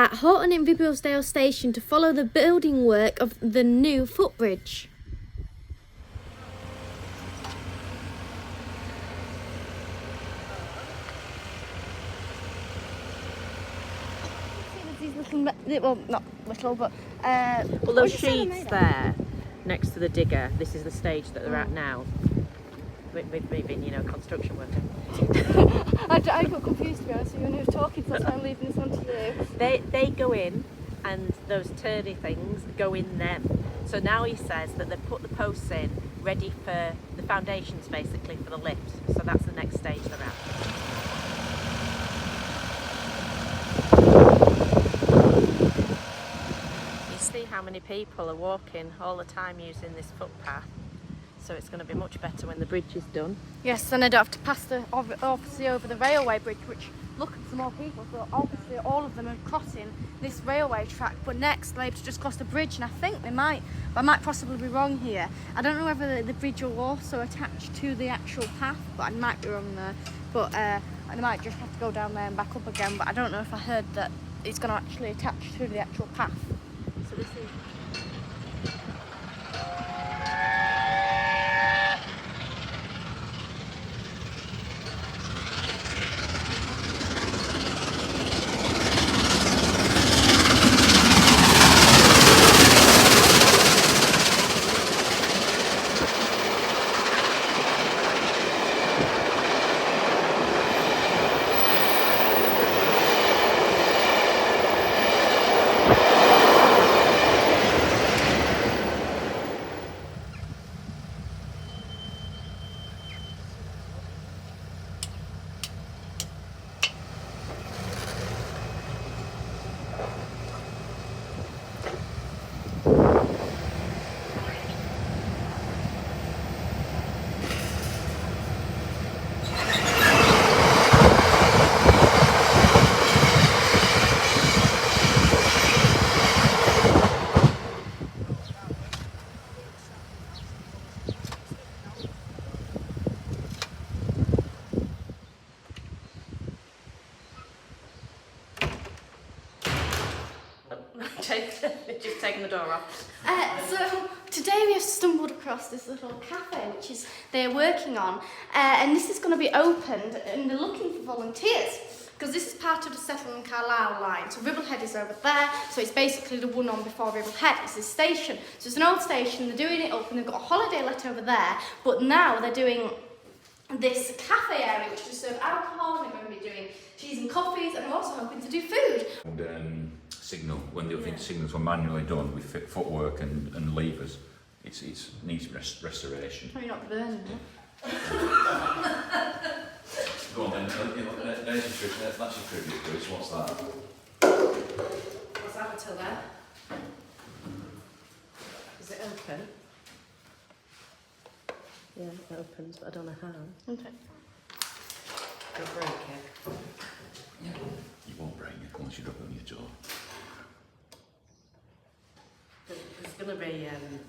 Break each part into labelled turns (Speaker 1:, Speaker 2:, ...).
Speaker 1: at Horton in Ribblesdale station to follow the building work of the new footbridge. These little, well, not little, but
Speaker 2: well, those sheets there next to the digger, this is the stage that they're at now. With me being, you know, construction worker.
Speaker 1: I got confused, to be honest with you, when you were talking, so that's why I'm leaving this one to you.
Speaker 2: They go in, and those turny things go in them. So now he says that they've put the posts in, ready for the foundations, basically, for the lift. So that's the next stage they're at. You see how many people are walking all the time using this footpath. So it's going to be much better when the bridge is done.
Speaker 1: Yes, and I don't have to pass obviously over the railway bridge, which, look at some more people, so obviously all of them are crossing this railway track, but next they've just crossed a bridge, and I think I might possibly be wrong here. I don't know whether the bridge will also attach to the actual path, but I might be wrong there. But I might just have to go down there and back up again, but I don't know if I heard that it's going to actually attach to the actual path. So this is...
Speaker 2: Just taking the door off.
Speaker 1: So today we have stumbled across this little cafe which they're working on, and this is going to be opened, and they're looking for volunteers because this is part of the Settle and Carlisle line. So Ribblehead is over there, so it's basically the one on before Ribblehead. It's this station. So it's an old station, they're doing it up, and they've got a holiday let over there, but now they're doing this cafe area which will serve alcohol, and they're going to be doing teas and coffees, and we're also hoping to do food.
Speaker 3: And, signal, when the signals were manually done with footwork and levers, it needs restoration.
Speaker 1: Oh, you're not burning it.
Speaker 3: Go on then, there's that's your tribute, Bruce. What's that?
Speaker 2: What's that until there? Is it open? Yeah, it opens, but I don't know how.
Speaker 1: Okay.
Speaker 2: Don't break it.
Speaker 3: Yeah, you won't break it unless you drop it on your toe.
Speaker 2: There's going to be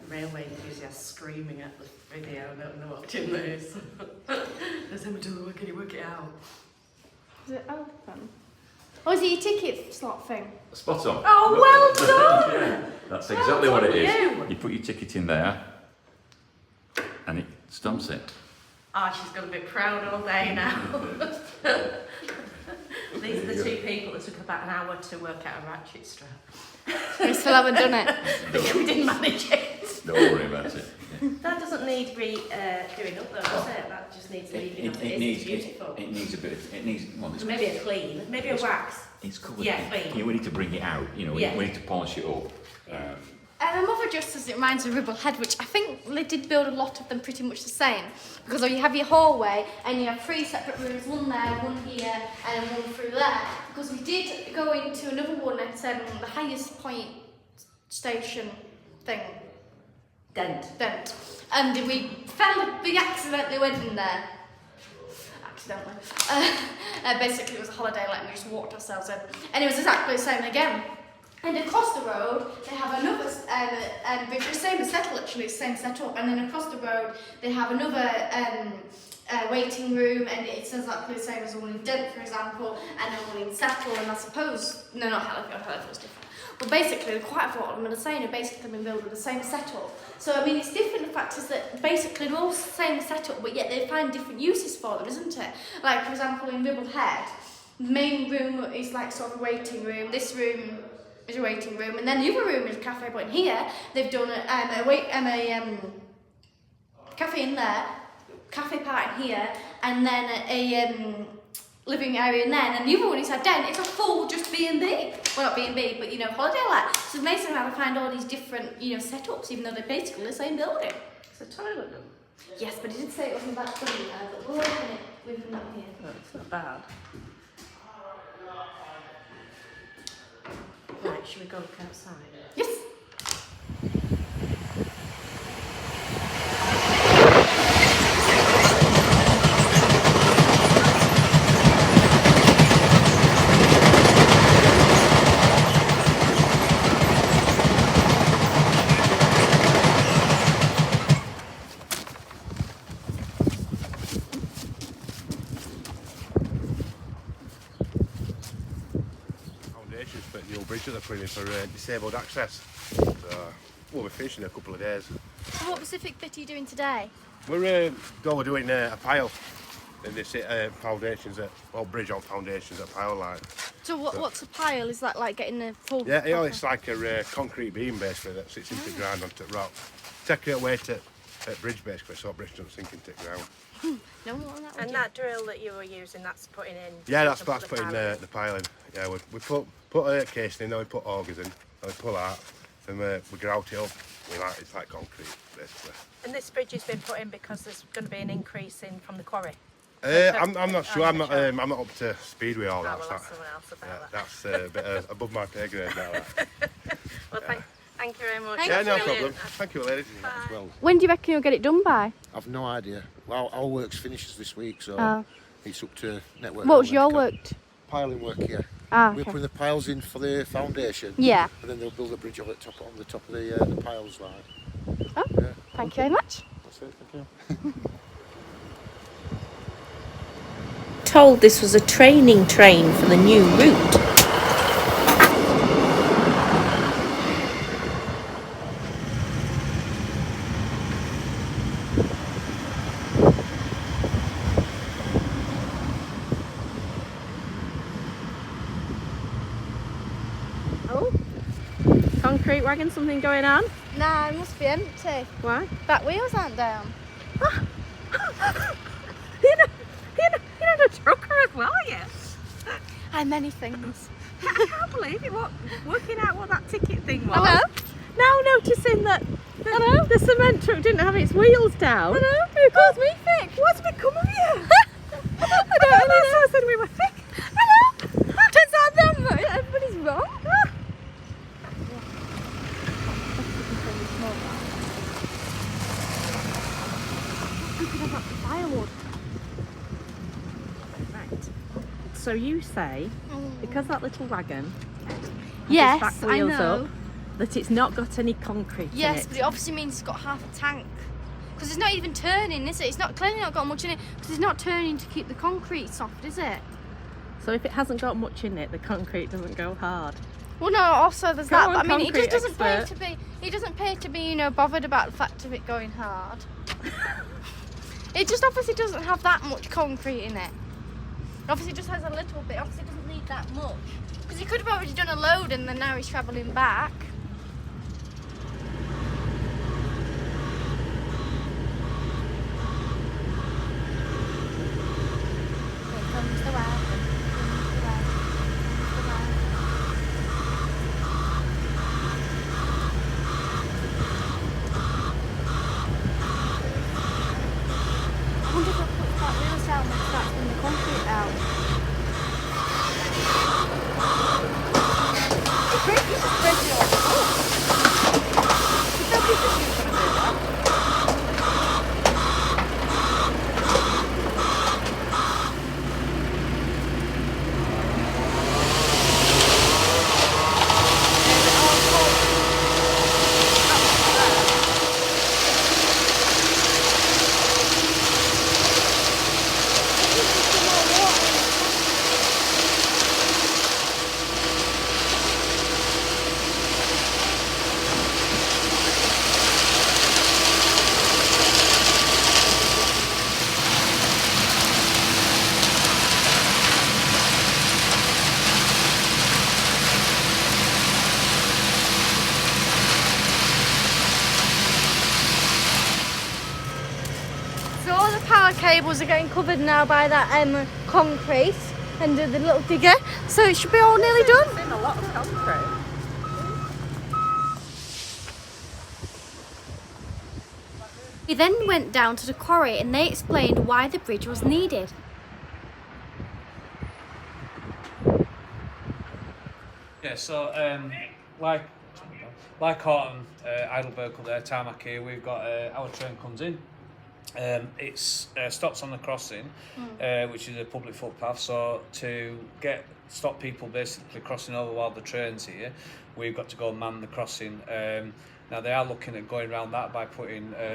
Speaker 2: railway enthusiasts screaming at the video. I don't know what to move. There's someone to work, can you work it out?
Speaker 1: Is it open? Oh, is it your ticket slot thing?
Speaker 3: Spot on.
Speaker 2: Oh, well done!
Speaker 3: Yeah, that's exactly what it is.
Speaker 2: You.
Speaker 3: You put your ticket in there and it stumps it.
Speaker 2: Oh, she's going to be proud all day now. These are the two people that took about an hour to work out a ratchet strap.
Speaker 1: We still haven't done it.
Speaker 2: We didn't manage it.
Speaker 3: Don't worry about it. Yeah.
Speaker 2: That doesn't need doing up though, does it? That just needs leaving up. It's beautiful.
Speaker 3: It needs a bit. It needs. Well, it's
Speaker 2: maybe a clean, maybe a wax.
Speaker 3: It's covered.
Speaker 2: Yeah, clean.
Speaker 3: We need to bring it out. You know, we need to polish it up.
Speaker 2: Yeah.
Speaker 1: My mother just says it reminds her of Ribblehead, which I think they did build a lot of them pretty much the same. Because you have your hallway and you have 3 separate rooms, one there, one here, and then one through there. Because we did go into another one at the highest point station thing.
Speaker 2: Dent.
Speaker 1: And we accidentally went in there. Accidentally. Basically it was a holiday let and we just walked ourselves in. And it was exactly the same again. And across the road, they have another bridge, the same as Settle actually, same setup. And then across the road, they have another waiting room, and it's exactly the same as the one in Dent, for example, and the one in Settle, and I suppose, no, not Halifax, Halifax is different. But basically, quite a lot of them are the same, and basically been built with the same setup. So, I mean, it's different. The fact is that basically they're all the same setup, but yet they find different uses for them, isn't it? Like, for example, in Ribblehead, the main room is like sort of a waiting room, this room is a waiting room, and then the other room is a cafe, but in here, they've done a cafe in there, cafe part in here, and then a living area in there, and then the other one inside Den, it's a full just B&B. Well, not B&B, but, you know, holiday let. So it's amazing how they find all these different, you know, setups, even though they're basically the same building.
Speaker 2: It's a toilet room.
Speaker 1: Yes, but it did say it wasn't that good in there, but we'll open it with them here.
Speaker 2: No, it's not bad. Right, should we go look outside?
Speaker 1: Yes.
Speaker 4: But the old bridge that they're putting in for disabled access. We'll be finishing in a couple of days.
Speaker 1: So what specific bit are you doing today?
Speaker 4: We're doing a pile in this foundations bridge on foundations at pile line.
Speaker 1: So what's a pile? Is that like getting the full...
Speaker 4: Yeah, it's like a concrete beam basically that sits into the ground onto the rock. Take it away to bridge basically so the bridge doesn't sink into the ground.
Speaker 1: No more on that.
Speaker 2: And that drill that you were using, that's putting in...
Speaker 4: Yeah, that's putting the pile in. Yeah, we put a casing in, then we put augers in, then we pull out, then we grout it up. It's like concrete, basically.
Speaker 2: And this bridge has been put in because there's going to be an increase in from the quarry?
Speaker 4: I'm not sure. I'm not up to speed with all that.
Speaker 2: Well, that's someone else about that.
Speaker 4: That's a bit above my pay grade now.
Speaker 2: Well, thank you very much.
Speaker 4: Yeah, no problem. Thank you, ladies.
Speaker 5: Well,
Speaker 1: When do you reckon you'll get it done by?
Speaker 5: I've no idea. Well, our works finishes this week, so it's up to network.
Speaker 1: What was your work?
Speaker 5: Piling work here.
Speaker 1: Ah,
Speaker 5: We're
Speaker 1: okay.
Speaker 5: putting the piles in for the foundation.
Speaker 1: Yeah.
Speaker 5: And then they'll build a bridge on the top of the piles line.
Speaker 1: Oh,
Speaker 5: Yeah.
Speaker 1: thank you very much.
Speaker 5: That's it. Thank you.
Speaker 2: Told this was a training train for the new route. Oh, concrete wagon, something going on?
Speaker 1: Nah, it must be empty.
Speaker 2: Why?
Speaker 1: Back wheels aren't down.
Speaker 2: You're a trucker as well, are you?
Speaker 1: I'm many things.
Speaker 2: I can't believe it. Working out what that ticket thing was.
Speaker 1: I know.
Speaker 2: Now noticing that the cement truck didn't have its wheels down.
Speaker 1: I know. Who calls me thick?
Speaker 2: What's become of you?
Speaker 1: I don't know.
Speaker 2: I said we were thick.
Speaker 1: I know. Turns out them. Everybody's wrong.
Speaker 2: Firewood. Right. So you say, because that little wagon has
Speaker 1: Yes,
Speaker 2: its back
Speaker 1: I
Speaker 2: wheels
Speaker 1: know.
Speaker 2: up, that it's not got any concrete
Speaker 1: Yes,
Speaker 2: in
Speaker 1: but
Speaker 2: it.
Speaker 1: it obviously means it's got half a tank. Because it's not even turning, is it? It's not clearly not got much in it because it's not turning to keep the concrete soft, is it?
Speaker 2: So if it hasn't got much in it, the concrete doesn't go hard.
Speaker 1: Well, no. Also, there's
Speaker 2: Go
Speaker 1: that.
Speaker 2: on,
Speaker 1: But I mean, it just
Speaker 2: concrete
Speaker 1: doesn't pay
Speaker 2: expert.
Speaker 1: to be. It doesn't pay to be, you know, bothered about the fact of it going hard. It just obviously doesn't have that much concrete in it. Obviously, it just has a little bit. Obviously, it doesn't need that much. Because he could have already done a load and then now he's travelling back. Here comes the wagon. I wonder if I put that wheels down and start putting the concrete out. It's great, it's just spread it all. tables are getting covered now by that concrete and the little digger, so it should be all nearly done.
Speaker 2: It's in a lot of concrete.
Speaker 1: We then went down to the quarry and they explained why the bridge was needed.
Speaker 6: Yeah, so like Horton, Heidelberg up there, tarmac here, we've got our train comes in. It stops on the crossing, which is a public footpath. So to stop people basically crossing over while the train's here, we've got to go and man the crossing. Now they are looking at going around that by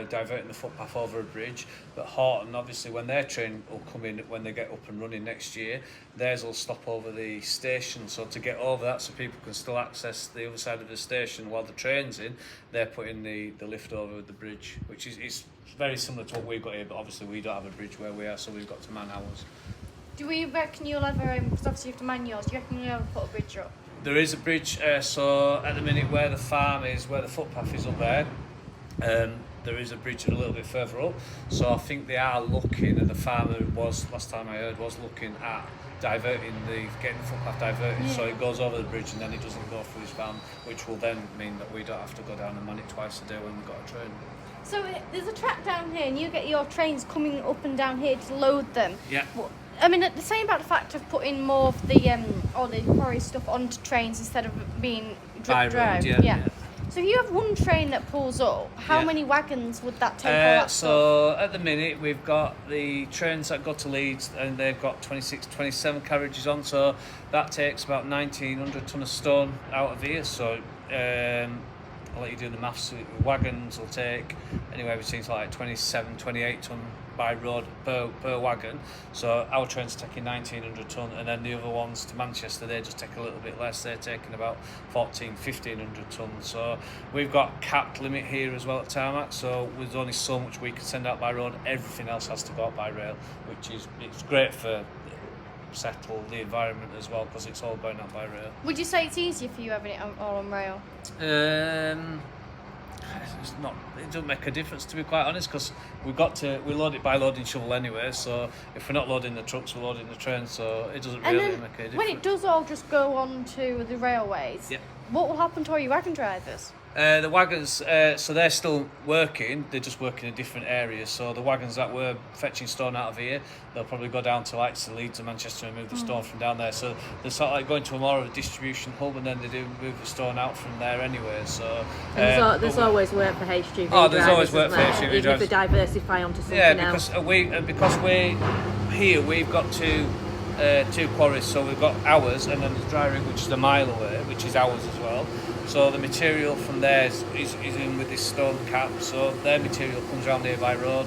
Speaker 6: diverting the footpath over a bridge. But Horton, obviously, when their train will come in, when they get up and running next year, theirs will stop over the station. So to get over that, so people can still access the other side of the station while the train's in, they're putting the lift over the bridge, which is very similar to what we've got here. But obviously, we don't have a bridge where we are, so we've got to man ours.
Speaker 1: Do we reckon you'll ever, because obviously you have to man yours, do you reckon you'll ever put a bridge up?
Speaker 6: There is a bridge, so at the minute where the farm is, where the footpath is up there, there is a bridge a little bit further up. So I think they are looking, and the farmer was, last time I heard, was looking at getting the footpath diverted, so it goes over the bridge and then it doesn't go through his farm, which will then mean that we don't have to go down and man it twice a day when we've got a train.
Speaker 1: So there's a track down here and you get your trains coming up and down here to load them.
Speaker 6: Yeah.
Speaker 1: I mean, the same about the fact of putting more of the all the quarry stuff onto trains instead of being
Speaker 6: By
Speaker 1: drip drive.
Speaker 6: road, yeah.
Speaker 1: So if you have one train that pulls up, how
Speaker 6: Yeah.
Speaker 1: many wagons would that take? All that
Speaker 6: So at the minute we've got the trains that go to Leeds and they've got 26, 27 carriages on, so that takes about 1,900 tonne of stone out of here. So I'll let you do the maths. Wagons will take anywhere between like 27, 28 tonne by road per wagon. So our train's taking 1,900 tonne, and then the other ones to Manchester, they just take a little bit less. They're taking about 1,500 tonne. So we've got capped limit here as well at tarmac, so there's only so much we can send out by road. Everything else has to go out by rail, which is it's great for settle the environment as well, because it's all going out by rail.
Speaker 1: Would you say it's easier for you having it all on rail?
Speaker 6: It's not. It doesn't make a difference, to be quite honest, because we load it by loading shovel anyway. So if we're not loading the trucks, we're loading the train. So it doesn't
Speaker 1: And
Speaker 6: really
Speaker 1: then
Speaker 6: make a difference.
Speaker 1: when it does all just go on to the railways,
Speaker 6: Yeah.
Speaker 1: what will happen to all your wagon drivers?
Speaker 6: The wagons, so they're still working, they're just working in different areas. So the wagons that were fetching stone out of here, they'll probably go down to like Leeds and Manchester and move the stone from down there. So they're sort of like going to a more of a distribution hub, and then they do move the stone out from there anyway. So
Speaker 2: There's always work for HGV
Speaker 6: Oh, there's
Speaker 2: drivers,
Speaker 6: always work
Speaker 2: isn't
Speaker 6: for
Speaker 2: there?
Speaker 6: HGV
Speaker 2: Even if
Speaker 6: drivers.
Speaker 2: they diversify onto something
Speaker 6: yeah,
Speaker 2: else.
Speaker 6: because we're here, we've got two quarries. So we've got ours, and then there's dry rig, which is a mile away, which is ours as well. So the material from there is in with this stone cap. So their material comes around here by road.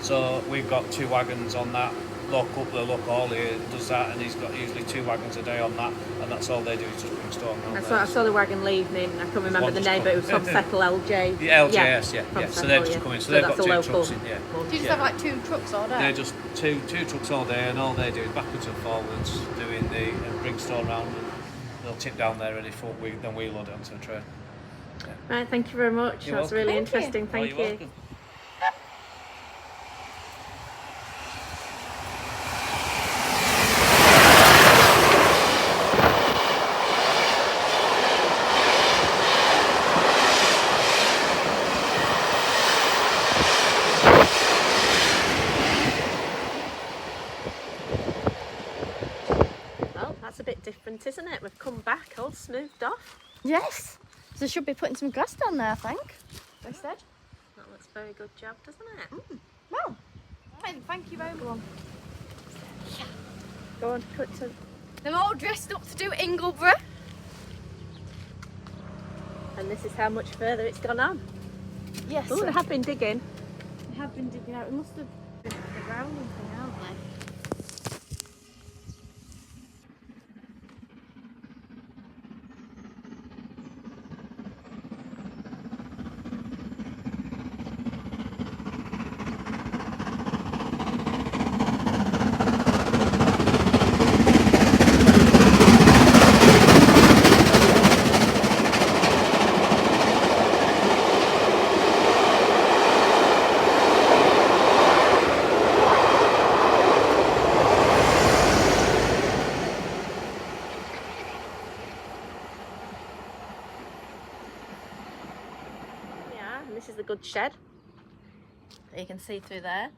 Speaker 6: So we've got two wagons on that. The local haul here does that, and he's got usually 2 wagons a day on that, and that's all they do is just bring stone around
Speaker 2: I saw the wagon leaving. I can't remember the name, but it was from Settle LJ.
Speaker 6: Yeah, LJS, yeah.
Speaker 2: From
Speaker 6: So they've
Speaker 2: Settle,
Speaker 6: just come in. So
Speaker 2: So
Speaker 6: they've
Speaker 2: that's
Speaker 6: got
Speaker 2: a
Speaker 6: 2
Speaker 2: local
Speaker 6: trucks in, yeah.
Speaker 1: Do you just
Speaker 6: Yeah.
Speaker 1: have like 2 trucks all day?
Speaker 6: They're just two trucks all day, and all they do is backwards and forwards doing bring stone around, and they'll tip down there ready for then we load it onto the train.
Speaker 2: Right, thank you very much.
Speaker 6: You're
Speaker 2: That's
Speaker 6: welcome.
Speaker 2: really
Speaker 1: Thank you.
Speaker 2: interesting.
Speaker 6: Oh,
Speaker 2: Thank
Speaker 6: you're
Speaker 2: you.
Speaker 6: welcome.
Speaker 2: Well, that's a bit different, isn't it? We've come back all smoothed off.
Speaker 1: Yes. So they should be putting some grass down there, I think. Instead.
Speaker 2: That looks a very good job, doesn't it?
Speaker 1: Well, thank you very much.
Speaker 2: Go on, cut to.
Speaker 1: They're all dressed up to do Ingleborough.
Speaker 2: And this is how much further it's gone on.
Speaker 1: Yes.
Speaker 2: Oh, they have been digging.
Speaker 1: They have been digging out. It must have been the grounding thing, haven't they?
Speaker 2: this is the goods shed that you can see through there.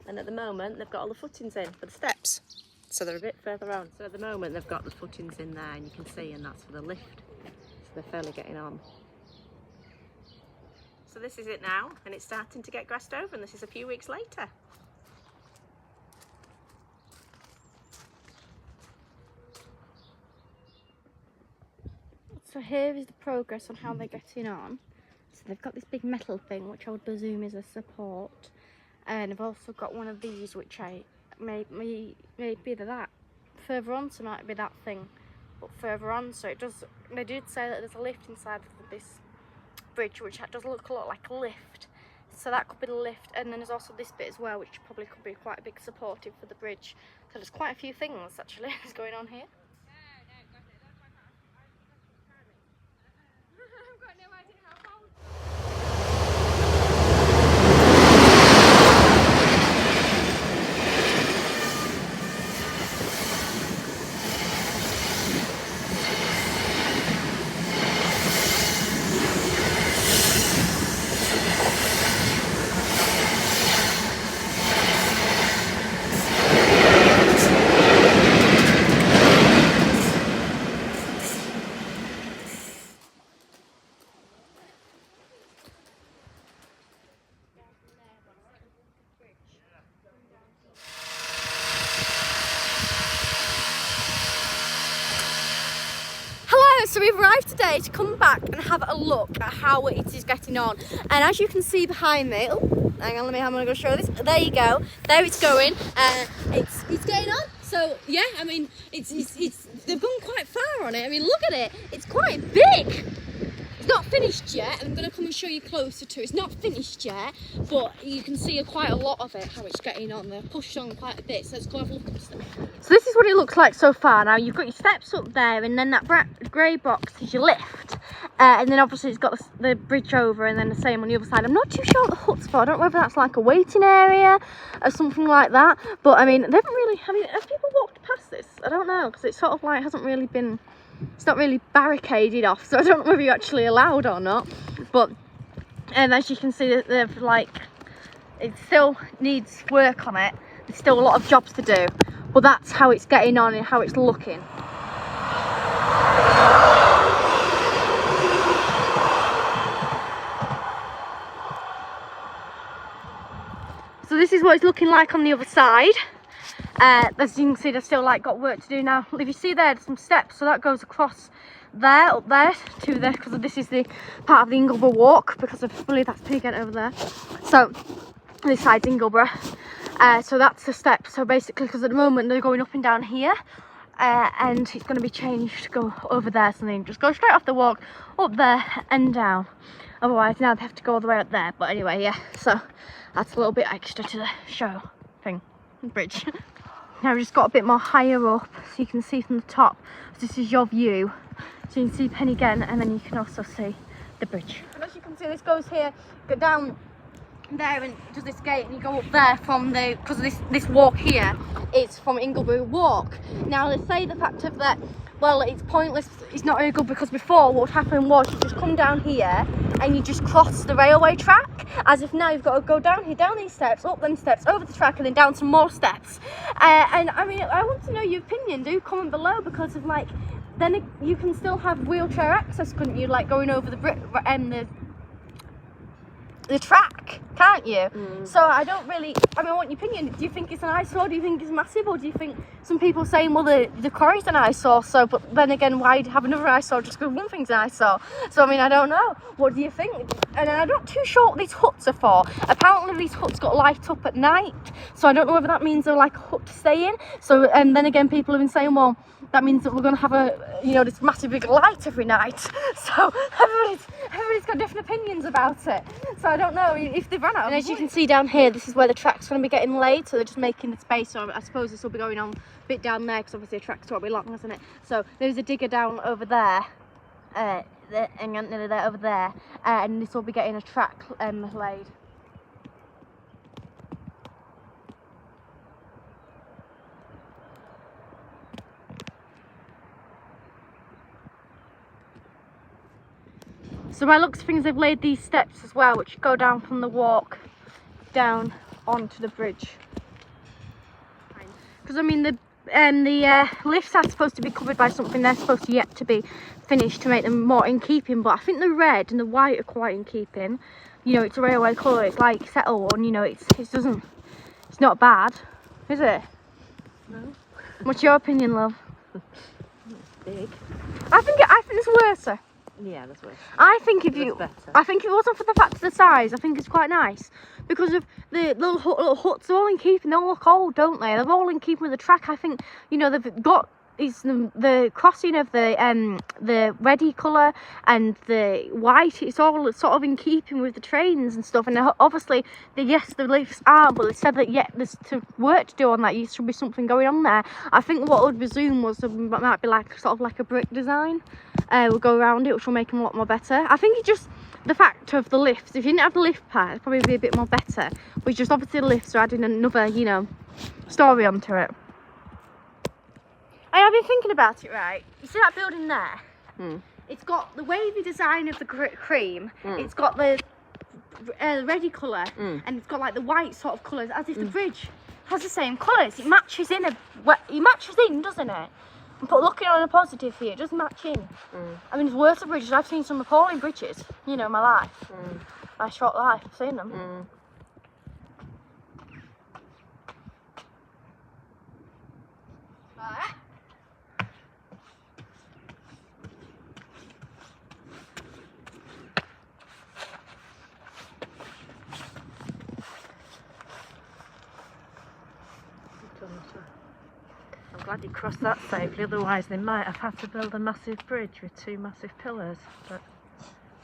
Speaker 2: And at the moment they've got all the footings in for the steps, so they're a bit further on. So at the moment they've got the footings in there, and you can see, and that's for the lift, so they're fairly getting on. So this is it now, and it's starting to get grassed over, and this is a few weeks later.
Speaker 1: So here is the progress on how they're getting on. So they've got this big metal thing, which I would presume is a support, and I've also got one of these, which I may be either that further on, so it might be that thing, but further on. So it does. They did say that there's a lift inside of this bridge, which does look a lot like a lift. So that could be the lift, and then there's also this bit as well, which probably could be quite a big supportive for the bridge. So there's quite a few things actually is going on here. So we've arrived today to come back and have a look at how it is getting on. And as you can see behind me, oh, hang on, I'm going to show this. There you go. There it's going. It's getting on. So yeah, I mean, they've gone quite far on it. I mean, look at it. It's quite big. It's not finished yet. I'm going to come and show you closer to it. It's not finished yet, but you can see quite a lot of it, how it's getting on. They're pushed on quite a bit, so let's go have a look at the steps. So this is what it looks like so far. Now you've got your steps up there, and then that grey box is your lift. And then obviously it's got the bridge over, and then the same on the other side. I'm not too sure what the hut's for. I don't know whether that's like a waiting area or something like that. But I mean, they haven't really, I mean, have people walked past this? I don't know, because it sort of like hasn't really been, it's not really barricaded off, so I don't know whether you're actually allowed or not. But as you can see, they've like, it still needs work on it. There's still a lot of jobs to do, but that's how it's getting on and how it's looking. So this is what it's looking like on the other side. As you can see, they've still like got work to do now. If you see there's some steps, so that goes across there, up there to there, because this is the part of the Ingleborough walk, because I believe that's Pigent over there. So this side's Ingleborough. So that's the steps. So basically, because at the moment they're going up and down here, and it's going to be changed to go over there, so then just go straight off the walk up there and down. Otherwise now they have to go all the way up there. But anyway, yeah, so that's a little bit extra to the show thing, bridge. Now we've just got a bit more higher up, so you can see from the top. So this is your view, so you can see Pen again, and then you can also see the bridge. And as you can see, this goes here, go down there and does this gate, and you go up there from the, because this walk here is from Ingleborough Walk. Now they say the fact of that, well, it's pointless, it's not very good, because before what happened was you just come down here and you just cross the railway track, as if now you've got to go down here, down these steps, up them steps, over the track, and then down some more steps. And I mean, I want to know your opinion. Do comment below, because of like, then you can still have wheelchair access, couldn't you, like going over the track, can't you? So I don't really, I mean, I want your opinion. Do you think it's an eyesore? Do you think it's massive? Or do you think some people saying, well, the quarry's an eyesore, so, but then again, why have another eyesore just because one thing's an eyesore? So I mean, I don't know. What do you think? And I'm not too sure what these huts are for. Apparently these huts got light up at night, so I don't know whether that means they're like a hut to stay in. So, and then again, people have been saying, well, that means that we're going to have a, you know, this massive big light every night. So everybody's got different opinions about it. So I don't know if they've run out. And as you can see down here, this is where the track's going to be getting laid. So they're just making the space. So I suppose this will be going on a bit down there, because obviously a track's got to be long, isn't it? So there's a digger down over there. And nearly there, over there. And this will be getting a track laid. So by looks of things, they've laid these steps as well, which go down from the walk down onto the bridge. Because I mean, the lifts are supposed to be covered by something. They're supposed to yet to be finished to make them more in keeping. But I think the red and the white are quite in keeping. You know, it's a railway colour. It's like settle one. You know, it's not bad, is it?
Speaker 2: No.
Speaker 1: What's your opinion, love?
Speaker 2: Big.
Speaker 1: I think it's worse.
Speaker 2: Yeah, that's worse.
Speaker 1: I think if
Speaker 2: That's better.
Speaker 1: I think if it wasn't for the fact of the size, I think it's quite nice because of the little huts. They're all in keeping. They all look old, don't they? They're all in keeping with the track. I think, you know, they've got the crossing of the reddy colour and the white. It's all sort of in keeping with the trains and stuff. And obviously, the lifts are, but they said that there's work to do on that. There should be something going on there. I think what would resume was might be like sort of like a brick design. We'll go around it, which will make them a lot more better. I think it's just the fact of the lifts. If you didn't have the lift part, it'd probably be a bit more better. But it's just obviously the lifts are adding another, you know, story onto it. I have been thinking about it, right? You see that building there? It's got the wavy design of the cream. It's got the reddy colour, and it's got like the white sort of colours, as if the bridge has the same colours. It matches in, doesn't it? But looking on a positive here, it does match in. I mean, it's worse bridges. I've seen some appalling bridges, you know, in my life. My short life, I've seen them. Right.
Speaker 2: I'm glad you crossed that safely, otherwise they might have had to build a massive bridge with 2 massive pillars, but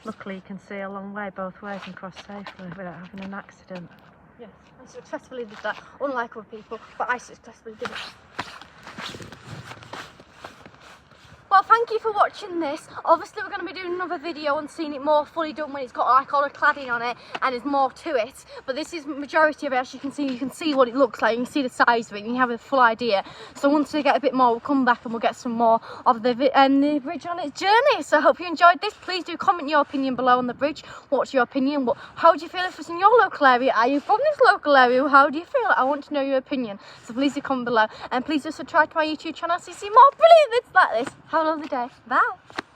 Speaker 2: luckily you can see a long way both ways and cross safely without having an accident.
Speaker 1: Yes, I successfully did that, unlike other people, but I successfully did it. Well, thank you for watching this. Obviously, we're going to be doing another video and seeing it more fully done when it's got like all the cladding on it and there's more to it. But this is majority of it. As you can see what it looks like. You can see the size of it and you have a full idea. So once we get a bit more, we'll come back and we'll get some more of the bridge on its journey. So I hope you enjoyed this. Please do comment your opinion below on the bridge. What's your opinion? How do you feel if it's in your local area? Are you from this local area? How do you feel? I want to know your opinion. So please do comment below. And please do subscribe to my YouTube channel so you see more brilliant bits like this. Have a lovely day. Bye.